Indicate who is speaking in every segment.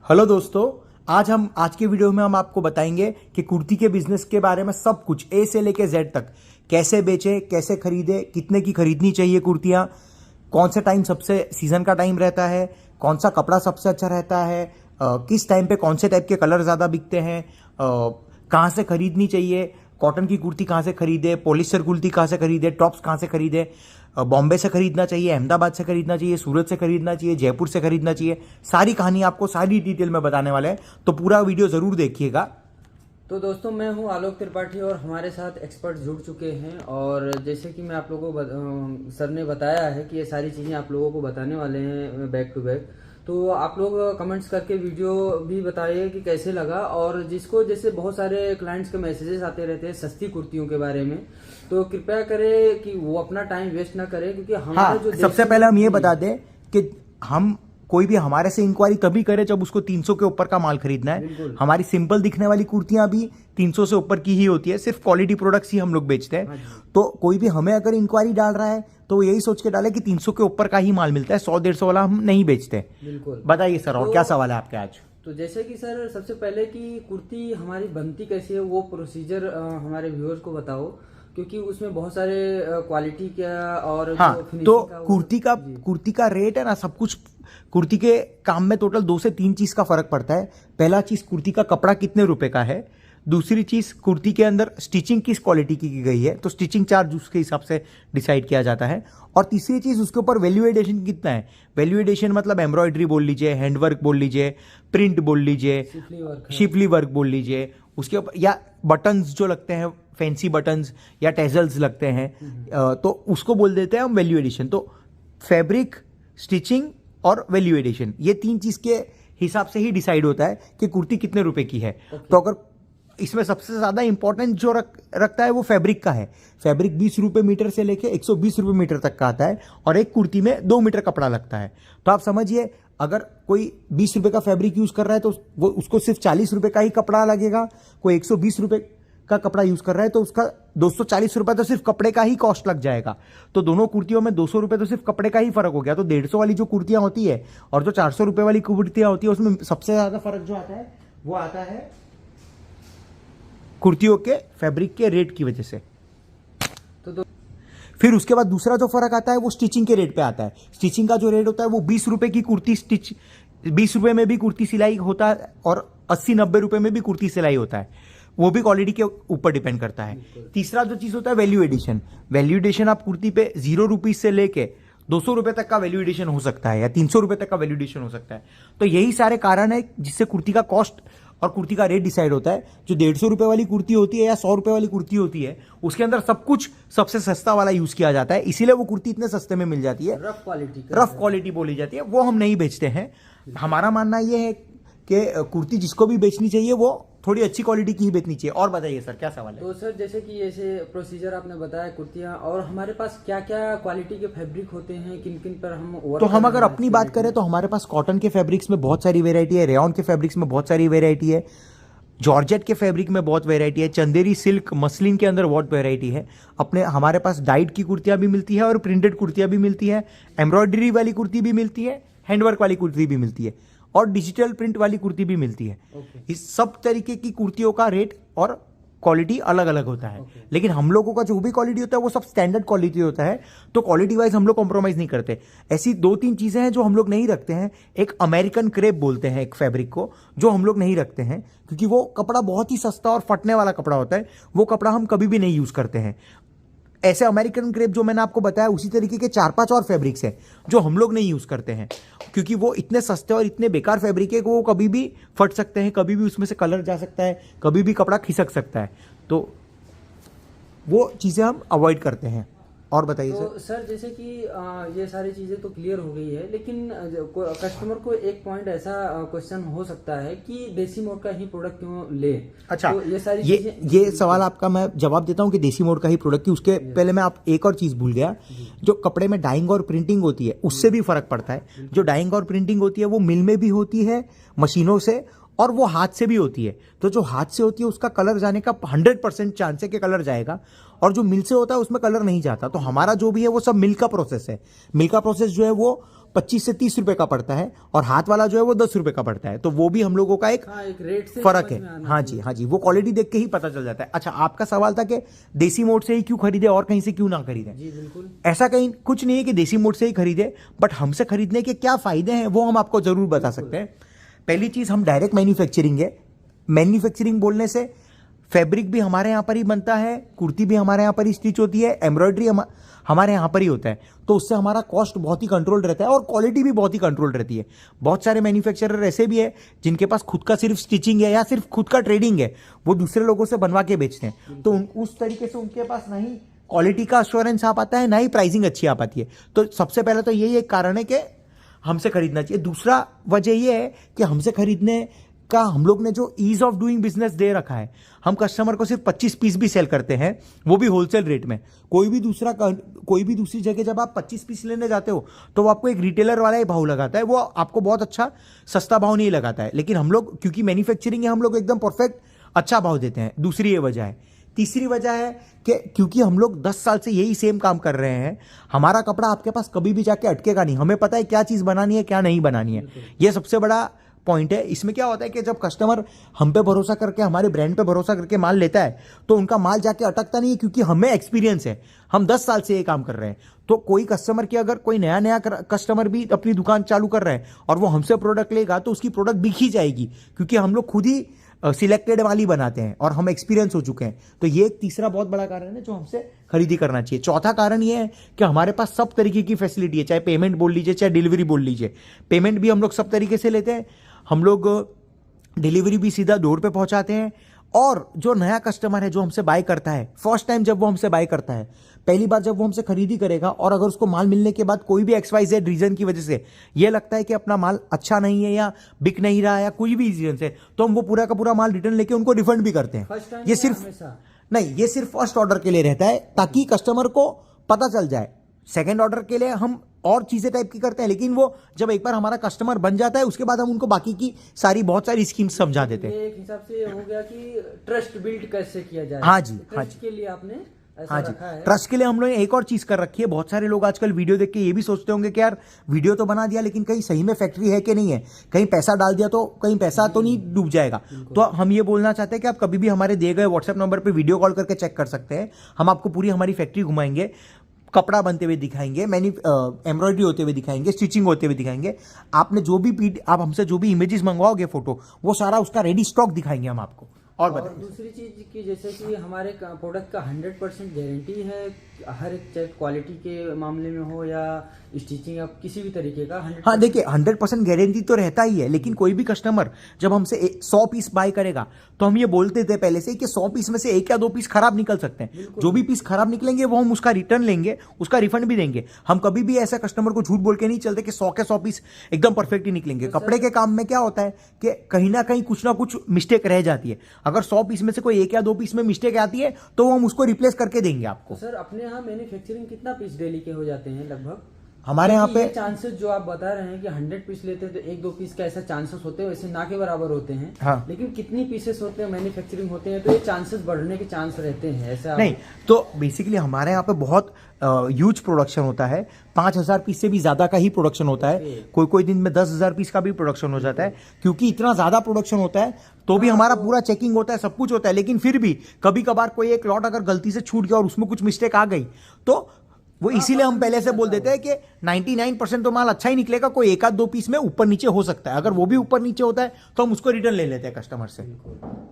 Speaker 1: Hello दोस्तों, आज के वीडियो में हम आपको बताएंगे कि कुर्ती के बिजनेस के बारे में सब कुछ ए से लेके जेड तक, कैसे बेचे, कैसे खरीदे, कितने की खरीदनी चाहिए कुर्तियां, कौन सा टाइम सबसे सीजन का टाइम रहता है, कौन सा कपड़ा सबसे अच्छा रहता है, किस टाइम पे कौन से टाइप के कलर ज़्यादा बिकते हैं, कहाँ से खरीदनी चाहिए, कॉटन की कुर्ती कहाँ से खरीदे, पॉलिस्टर कुर्ती कहाँ से खरीदे, टॉप्स कहाँ से खरीदे, बॉम्बे से खरीदना चाहिए, अहमदाबाद से खरीदना चाहिए, सूरत से खरीदना चाहिए, जयपुर से खरीदना चाहिए। सारी कहानी आपको सारी डिटेल में बताने वाले हैं, तो पूरा वीडियो ज़रूर देखिएगा।
Speaker 2: तो दोस्तों, मैं हूं आलोक त्रिपाठी और हमारे साथ एक्सपर्ट जुड़ चुके हैं। और जैसे कि मैं आप लोगों को सर ने बताया है कि ये सारी चीज़ें आप लोगों को बताने वाले हैं बैक टू बैक। तो आप लोग कमेंट्स करके वीडियो भी बताइए कि कैसे लगा। और जिसको जैसे बहुत सारे क्लाइंट्स के मैसेजेस आते रहते हैं सस्ती कुर्तियों के बारे में, तो कृपया करें कि वो अपना टाइम वेस्ट ना करें, क्योंकि हमारे जो
Speaker 1: सबसे पहले हम ये बता दें कि हम कोई भी हमारे से इंक्वायरी तभी करे जब उसको 300 के ऊपर का माल खरीदना है। हमारी सिंपल दिखने वाली कुर्तियां भी 300 से ऊपर की ही होती है, सिर्फ क्वालिटी प्रोडक्ट्स ही हम लोग बेचते हैं। तो कोई भी हमें अगर इंक्वायरी डाल रहा है तो वो यही सोच के डाले कि 300 के ऊपर का ही माल मिलता है, 100-150 वाला हम नहीं बेचते।
Speaker 2: बिल्कुल।
Speaker 1: बताइए सर, और क्या सवाल है आपके आज?
Speaker 2: तो जैसे कि सर, सबसे पहले कि कुर्ती हमारी बनती कैसी है वो प्रोसीजर हमारे व्यूअर्स को बताओ, क्योंकि उसमें बहुत सारे क्वालिटी का और
Speaker 1: तो कुर्ती का रेट है ना, सब कुछ कुर्ती के काम में टोटल 2 से 3 चीज का फर्क पड़ता है। पहला चीज, कुर्ती का कपड़ा कितने रुपए का है। दूसरी चीज, कुर्ती के अंदर स्टिचिंग किस क्वालिटी की गई है, तो स्टिचिंग चार्ज उसके हिसाब से डिसाइड किया जाता है। और तीसरी चीज, उसके ऊपर वैल्यू एडिशन कितना है। वैल्यू एडिशन मतलब एम्ब्रॉयडरी बोल लीजिए, हैंडवर्क बोल लीजिए, प्रिंट बोल लीजिए, शिफली वर्क बोल लीजिए, उसके ऊपर या बटन्स जो लगते हैं, फैंसी बटन्स या टेजल्स लगते हैं, तो उसको बोल देते हैं हम वैल्यू एडिशन। तो फैब्रिक, स्टिचिंग और वैल्यू एडिशन, ये 3 चीज के हिसाब से ही डिसाइड होता है कि कुर्ती कितने रुपए की है। तो अगर इसमें सबसे ज्यादा इंपॉर्टेंट जो रखता है वो फैब्रिक का है। फैब्रिक 20 रुपए मीटर से लेके 120 रुपए मीटर तक का आता है, और एक कुर्ती में 2 मीटर कपड़ा लगता है। तो आप समझिए, अगर कोई 20 रुपए का फैब्रिक यूज कर रहा है तो वो उसको सिर्फ 40 रुपए का ही कपड़ा लगेगा। कोई 120 रुपए का कपड़ा यूज कर रहा है तो उसका 240 रुपए तो सिर्फ कपड़े का ही कॉस्ट लग जाएगा। तो दोनों कुर्तियों में 200 रुपए तो सिर्फ कपड़े का ही फर्क हो गया। तो 150 वाली जो कुर्तियां होती है और जो 400 रुपए वाली कुर्तियां होती है, उसमें सबसे ज्यादा फर्क जो आता है वो आता है कुर्तियों के फैब्रिक के रेट की वजह से। फिर उसके बाद दूसरा जो फर्क आता है वो स्टिचिंग के रेट पे आता है। स्टिचिंग का जो रेट होता है वो 20 रुपए की कुर्ती 20 रुपए में भी कुर्ती सिलाई होता है, और 80-90 रुपए में भी कुर्ती सिलाई होता है। वो भी क्वालिटी के ऊपर डिपेंड करता है। तीसरा जो चीज होता है वैल्यू एडिशन। वैल्यू एडिशन आप कुर्ती पे 0 रुपीज से लेके 200 रुपए तक का वैल्यू एडिशन हो सकता है, या 300 रुपए तक का वैल्यू एडिशन हो सकता है। तो यही सारे कारण है जिससे कुर्ती का कॉस्ट और कुर्ती का रेट डिसाइड होता है। जो 150 रुपए वाली कुर्ती होती है या 100 रुपए वाली कुर्ती होती है, उसके अंदर सब कुछ सबसे सस्ता वाला यूज किया जाता है, इसीलिए वो कुर्ती इतने सस्ते में मिल जाती है। रफ क्वालिटी बोली जाती है, वो हम नहीं बेचते हैं। हमारा मानना यह है कि कुर्ती जिसको भी बेचनी चाहिए वो थोड़ी अच्छी क्वालिटी की ही बेचनी चाहिए। और बताइए सर, क्या सवाल है?
Speaker 2: तो सर, जैसे कि ऐसे प्रोसीजर आपने बताया कुर्तियां, और हमारे पास क्या क्या क्वालिटी के फैब्रिक होते हैं, किन किन पर हम
Speaker 1: तो हम अगर अपनी बात करें तो हमारे पास कॉटन के फैब्रिक्स में बहुत सारी वेरायटी है, रेयॉन के फैब्रिक्स में बहुत सारी वेरायटी है, जॉर्जेट के फैब्रिक में बहुत वेरायटी है, चंदेरी सिल्क मसलिन के अंदर बहुत वेरायटी है। हमारे पास डाइट की कुर्तियां भी मिलती है और प्रिंटेड कुर्तियां भी मिलती है, एम्ब्रॉयडरी वाली कुर्ती भी मिलती है, हैंडवर्क वाली कुर्ती भी मिलती है, और डिजिटल प्रिंट वाली कुर्ती भी मिलती है। इस सब तरीके की कुर्तियों का रेट और क्वालिटी अलग अलग होता है। लेकिन हम लोगों का जो भी क्वालिटी होता है वो सब स्टैंडर्ड क्वालिटी होता है, तो क्वालिटी वाइज हम लोग कॉम्प्रोमाइज नहीं करते। ऐसी 2-3 चीजें हैं जो हम लोग नहीं रखते हैं। एक अमेरिकन क्रेप बोलते हैं एक फैब्रिक को, जो हम लोग नहीं रखते हैं क्योंकि वो कपड़ा बहुत ही सस्ता और फटने वाला कपड़ा होता है। वो कपड़ा हम कभी भी नहीं यूज करते हैं। ऐसे अमेरिकन क्रेप जो मैंने आपको बताया, उसी तरीके के 4-5 और फैब्रिक्स हैं जो हम लोग नहीं यूज करते हैं, क्योंकि वो इतने सस्ते और इतने बेकार फैब्रिक है कि वो कभी भी फट सकते हैं, कभी भी उसमें से कलर जा सकता है, कभी भी कपड़ा खिसक सकता है। तो वो चीजें हम अवॉइड करते हैं। और बताइए
Speaker 2: तो सर, जैसे कि ये सारी चीजें तो क्लियर हो गई है, लेकिन कस्टमर को एक पॉइंट ऐसा क्वेश्चन हो सकता है कि देसी मोड का ही प्रोडक्ट क्यों ले।
Speaker 1: अच्छा,
Speaker 2: तो
Speaker 1: ये सवाल आपका मैं जवाब देता हूँ कि देसी मोड का ही प्रोडक्ट क्यों। उसके पहले मैं आप एक और चीज भूल गया, जो कपड़े में डाइंग और प्रिंटिंग होती है उससे भी फर्क पड़ता है। जो डाइंग और प्रिंटिंग होती है वो मिल में भी होती है, मशीनों से, और वो हाथ से भी होती है। तो जो हाथ से होती है उसका कलर जाने का 100% चांस है कि कलर जाएगा, और जो मिल से होता है उसमें कलर नहीं जाता। तो हमारा जो भी है वो सब मिल का प्रोसेस है। मिल का प्रोसेस जो है वो 25 से 30 रुपए का पड़ता है और हाथ वाला जो है वो 10 रुपए का पड़ता है। तो वो भी हम लोगों का एक
Speaker 2: हाँ, एक रेट से
Speaker 1: फर्क
Speaker 2: समझ
Speaker 1: है।
Speaker 2: में आना
Speaker 1: हाँ जी, हाँ जी, वो क्वालिटी देख के ही पता चल जाता है। अच्छा, आपका सवाल था कि देसी मोड से ही क्यों खरीदे और कहीं से क्यों ना खरीदें।
Speaker 2: जी बिल्कुल।
Speaker 1: ऐसा कहीं कुछ नहीं है कि देसी मोड से ही खरीदे, बट हमसे खरीदने के क्या फायदे हैं वो हम आपको जरूर बता सकते हैं। पहली चीज, हम डायरेक्ट मैन्युफैक्चरिंग है। मैन्युफैक्चरिंग बोलने से फैब्रिक भी हमारे यहाँ पर ही बनता है, कुर्ती भी हमारे यहाँ पर ही स्टिच होती है, एम्ब्रॉयडरी हमारे यहाँ पर ही होता है। तो उससे हमारा कॉस्ट बहुत ही कंट्रोल रहता है और क्वालिटी भी बहुत ही कंट्रोल रहती है। बहुत सारे मैन्युफैक्चरर ऐसे भी है जिनके पास खुद का सिर्फ स्टिचिंग है या सिर्फ खुद का ट्रेडिंग है, वो दूसरे लोगों से बनवा के बेचते हैं। तो उस तरीके से उनके पास ना ही क्वालिटी का अश्योरेंस आ पाता है, ना ही प्राइसिंग अच्छी आ पाती है। तो सबसे पहले तो यही एक कारण है कि हमसे खरीदना चाहिए। दूसरा वजह यह है कि हमसे खरीदने का हम लोग ने जो ईज ऑफ डूइंग बिजनेस दे रखा है, हम कस्टमर को सिर्फ 25 पीस भी सेल करते हैं, वो भी होलसेल रेट में। कोई भी दूसरी जगह जब आप 25 पीस लेने जाते हो तो वो आपको एक रिटेलर वाला ही भाव लगाता है, वो आपको बहुत अच्छा सस्ता भाव नहीं लगाता है। लेकिन हम लोग क्योंकि मैन्युफैक्चरिंग है, हम लोग एकदम परफेक्ट अच्छा भाव देते हैं। दूसरी ये वजह है। तीसरी वजह है कि क्योंकि हम लोग 10 साल से यही सेम काम कर रहे हैं, हमारा कपड़ा आपके पास कभी भी जाके अटकेगा नहीं। हमें पता है क्या चीज बनानी है, क्या नहीं बनानी है। यह सबसे बड़ा पॉइंट है। इसमें क्या होता है कि जब कस्टमर हम पे भरोसा करके, हमारे ब्रांड पे भरोसा करके माल लेता है तो उनका माल जाके अटकता नहीं है, क्योंकि हमें एक्सपीरियंस है। हम 10 साल से ये काम कर रहे हैं। तो कोई कस्टमर की, अगर कोई नया कस्टमर भी अपनी दुकान चालू कर रहे हैं और वो हमसे प्रोडक्ट लेगा तो उसकी प्रोडक्ट बिक ही जाएगी, क्योंकि हम लोग खुद ही सिलेक्टेड वाली बनाते हैं और हम एक्सपीरियंस हो चुके हैं। तो ये एक तीसरा बहुत बड़ा कारण है जो हमसे खरीदी करना चाहिए। चौथा कारण ये है कि हमारे पास सब तरीके की फैसिलिटी है, चाहे पेमेंट बोल लीजिए, चाहे डिलीवरी बोल लीजिए। पेमेंट भी हम लोग सब तरीके से लेते हैं। हम लोग डिलीवरी भी सीधा डोर पे पहुंचाते हैं। और जो नया कस्टमर है जो हमसे बाय करता है, फर्स्ट टाइम जब वो हमसे बाय करता है, पहली बार जब वो हमसे खरीदी करेगा और अगर उसको माल मिलने के बाद कोई भी XYZ रीजन की वजह से ये लगता है कि अपना माल अच्छा नहीं है या बिक नहीं रहा है या कोई भी रीजन से, तो हम वो पूरा का पूरा माल रिटर्न लेके उनको रिफंड भी करते हैं। ये सिर्फ फर्स्ट ऑर्डर के लिए रहता है, ताकि कस्टमर को पता चल जाए। सेकेंड ऑर्डर के लिए हम और चीजें टाइप की करते हैं, लेकिन वो जब एक बार हमारा कस्टमर बन जाता है उसके बाद हम उनको बाकी की बहुत सारी स्कीम्स समझा देते हैं।
Speaker 2: एक हिसाब से हो गया कि ट्रस्ट बिल्ड कैसे किया जाए।
Speaker 1: हाँ जी, हाँ जी,
Speaker 2: के लिए आपने
Speaker 1: हाँ जी, ट्रस्ट के लिए हम लोग ने एक और चीज कर रखी है। बहुत सारे लोग आजकल वीडियो देख के ये भी सोचते होंगे कि यार वीडियो तो बना दिया, लेकिन कहीं सही में फैक्ट्री है कि नहीं है, कहीं पैसा डाल दिया तो कहीं पैसा तो नहीं डूब जाएगा। तो हम ये बोलना चाहते हैं कि आप कभी भी हमारे दिए गए व्हाट्सएप नंबर पर वीडियो कॉल करके चेक कर सकते हैं। हम आपको पूरी हमारी फैक्ट्री घुमाएंगे, कपड़ा बनते हुए दिखाएंगे, एम्ब्रॉयडरी होते हुए दिखाएंगे, स्टिचिंग होते हुए दिखाएंगे। आपने जो भी आप हमसे जो भी इमेजेस मंगवाओगे फोटो, वो सारा उसका रेडी स्टॉक दिखाएंगे हम आपको। और
Speaker 2: दूसरी चीज की जैसे कि हमारे प्रोडक्ट का 100% गारंटी है, हर एक चाहे क्वालिटी के मामले में हो या स्टिचिंग या किसी भी तरीके का।
Speaker 1: हाँ देखिए, 100% गारंटी तो रहता ही है, लेकिन कोई भी कस्टमर जब हमसे 100 पीस बाय करेगा तो हम ये बोलते थे पहले से कि 100 पीस में से 1 या 2 पीस खराब निकल सकते हैं। जो भी पीस खराब निकलेंगे वो हम उसका रिटर्न लेंगे, उसका रिफंड भी देंगे। हम कभी भी ऐसा कस्टमर को झूठ बोल के नहीं चलते कि 100 के 100 पीस एकदम परफेक्ट ही निकलेंगे। कपड़े के काम में क्या होता है कि कहीं ना कुछ मिस्टेक रह जाती है। अगर 100 पीस में से कोई 1 या 2 पीस में मिस्टेक आती है तो हम उसको रिप्लेस करके देंगे आपको।
Speaker 2: तो सर अपने यहाँ मैन्युफैक्चरिंग कितना पीस डेली के हो जाते हैं लगभग?
Speaker 1: हमारे यहाँ पे
Speaker 2: चांसेस जो आप बता रहे हैं कि 100 पीस लेते हैं तो 1-2 पीस का ऐसा चांसेस होते हैं, वैसे ना के बराबर होते हैं।
Speaker 1: हाँ।
Speaker 2: लेकिन कितनी पीसेस होते हैं मैन्युफैक्चरिंग होते हैं तो ये चांसेस बढ़ने के चांस रहते हैं, ऐसा
Speaker 1: नहीं। तो बेसिकली हमारे यहाँ पे बहुत ह्यूज प्रोडक्शन होता है। 5000 पीस से भी ज्यादा का ही प्रोडक्शन होता है। कोई दिन में 10,000 पीस का भी प्रोडक्शन हो जाता है। क्योंकि इतना ज्यादा प्रोडक्शन होता है तो भी हमारा पूरा चेकिंग होता है, सब कुछ होता है। लेकिन फिर भी कभी कभार कोई एक लॉट अगर गलती से छूट गया और उसमें कुछ मिस्टेक आ गई तो वो इसीलिए हम पहले से बोल देते हैं कि 99% तो माल अच्छा ही निकलेगा, कोई 1-2 पीस में ऊपर नीचे हो सकता है। अगर वो भी ऊपर नीचे होता है तो हम उसको रिटर्न ले लेते हैं कस्टमर से।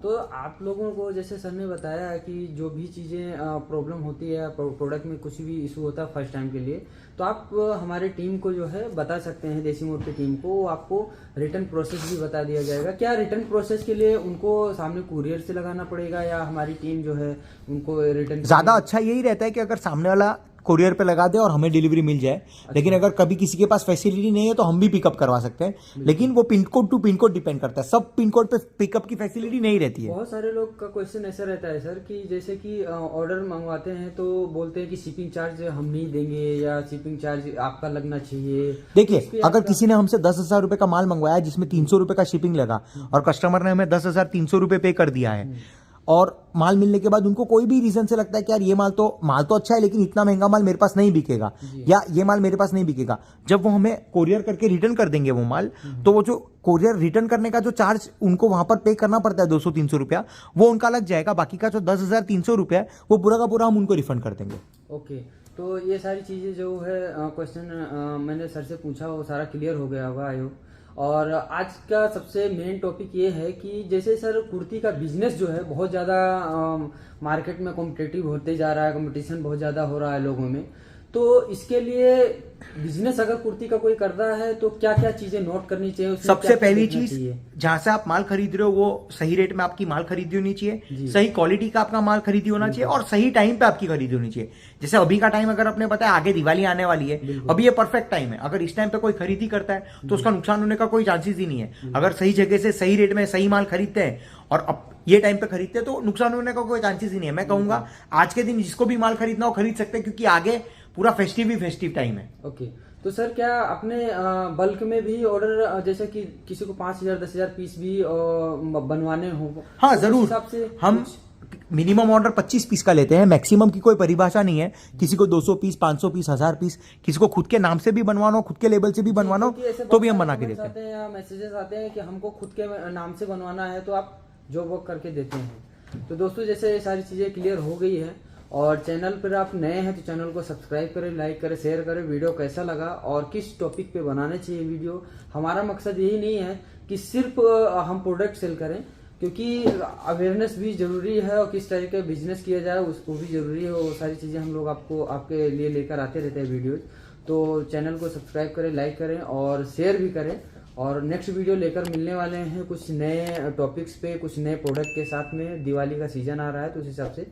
Speaker 2: तो आप लोगों को जैसे सर ने बताया कि जो भी चीजें प्रॉब्लम होती है, प्रोडक्ट में कुछ भी इशू होता है फर्स्ट टाइम के लिए, तो आप हमारे टीम को जो है बता सकते हैं, देसी मोड की टीम को, आपको रिटर्न प्रोसेस भी बता दिया जाएगा। क्या रिटर्न प्रोसेस के लिए उनको सामने कुरियर से लगाना पड़ेगा या हमारी टीम जो है उनको रिटर्न? ज्यादा
Speaker 1: अच्छा यही रहता है कि अगर सामने वाला कोरियर पे लगा दे और हमें डिलीवरी मिल जाए। लेकिन अगर कभी किसी के पास फैसिलिटी नहीं है तो हम भी पिकअप करवा सकते हैं, लेकिन वो pin code to pin code depend करता है। सब पिन कोड पे पिकअप की फैसिलिटी नहीं रहती है।
Speaker 2: बहुत सारे लोग का क्वेश्चन ऐसा रहता है सर कि जैसे कि ऑर्डर मंगवाते हैं तो बोलते हैं कि शिपिंग चार्ज हम नहीं देंगे या शिपिंग चार्ज आपका लगना चाहिए।
Speaker 1: देखिए, अगर किसी ने हमसे 10,000 रुपए का माल मंगवाया जिसमें 300 रुपए का शिपिंग लगा और कस्टमर ने हमें 10,300 रुपए पे कर दिया है और माल मिलने के बाद उनको कोई भी रीजन से लगता है कि यार ये माल तो अच्छा है लेकिन इतना महंगा माल मेरे पास नहीं बिकेगा या ये माल मेरे पास नहीं बिकेगा, जब वो हमें कोरियर करके रिटर्न कर देंगे वो माल, तो वो जो कोरियर रिटर्न करने का जो चार्ज उनको वहां पर पे करना पड़ता है 200-300 रुपया, वो उनका लग जाएगा। बाकी का जो 10,300 रुपया है वो पूरा का पूरा हम उनको रिफंड कर देंगे।
Speaker 2: ओके, तो ये सारी चीज़ें जो है क्वेश्चन मैंने सर से पूछा वो सारा क्लियर हो गया होगा आई होप। और आज का सबसे मेन टॉपिक ये है कि जैसे सर कुर्ती का बिजनेस जो है बहुत ज़्यादा मार्केट में कॉम्पिटिटिव होते जा रहा है, कंपटीशन बहुत ज़्यादा हो रहा है लोगों में, तो इसके लिए बिजनेस अगर कुर्ती का कोई कर रहा है तो क्या क्या चीजें नोट करनी चाहिए, उसमें
Speaker 1: सबसे
Speaker 2: क्या-क्या
Speaker 1: पहली
Speaker 2: देखना
Speaker 1: चीज,
Speaker 2: चाहिए?
Speaker 1: जहां से आप माल खरीद रहे हो वो सही रेट में आपकी माल खरीदी होनी चाहिए, सही क्वालिटी का आपका माल खरीदी होना चाहिए और सही टाइम पे आपकी खरीदी होनी चाहिए। जैसे अभी का टाइम अगर आपने बताया आगे दिवाली आने वाली है, अभी ये परफेक्ट टाइम है। अगर इस टाइम पे कोई खरीदी करता है तो उसका नुकसान होने का कोई चांसेस ही नहीं है। अगर सही जगह से सही रेट में सही माल खरीदते हैं और अब ये टाइम पे खरीदते हैं तो नुकसान होने का कोई चांसेस ही नहीं है। मैं कहूंगा आज के दिन जिसको भी माल खरीदना हो खरीद सकते हैं, क्योंकि आगे पूरा फेस्टिव टाइम है।
Speaker 2: ओके, तो सर क्या अपने बल्क में भी ऑर्डर, जैसे कि किसी को 5,000 10,000 पीस भी बनवाने हो?
Speaker 1: हाँ
Speaker 2: तो
Speaker 1: जरूर,
Speaker 2: उस हिसाब से
Speaker 1: हम मिनिमम ऑर्डर 25 पीस का लेते हैं, मैक्सिमम की कोई परिभाषा नहीं है। किसी को 200 पीस, 500 पीस, 1000 पीस, किसी को खुद के नाम से भी बनवाना हो, खुद के लेबल से भी बनवाना हो तो भी हम बना के देते हैं।
Speaker 2: या मैसेजेस आते हैं कि हमको खुद के नाम से बनवाना है तो आप जॉब वर्क करके देते हैं। तो दोस्तों जैसे ये सारी चीजें क्लियर हो गई है, और चैनल पर आप नए हैं तो चैनल को सब्सक्राइब करें, लाइक करें, शेयर करें। वीडियो कैसा लगा और किस टॉपिक पे बनाना चाहिए वीडियो, हमारा मकसद यही नहीं है कि सिर्फ हम प्रोडक्ट सेल करें, क्योंकि अवेयरनेस भी जरूरी है और किस तरह का बिजनेस किया जाए उसको भी जरूरी है। वो सारी चीजें हम लोग आपके लिए लेकर आते रहते हैं वीडियो। तो चैनल को सब्सक्राइब करें, लाइक करें और शेयर भी करें। और नेक्स्ट वीडियो लेकर मिलने वाले हैं कुछ नए टॉपिक्स पे, कुछ नए प्रोडक्ट के साथ में। दिवाली का सीजन आ रहा है तो उस हिसाब से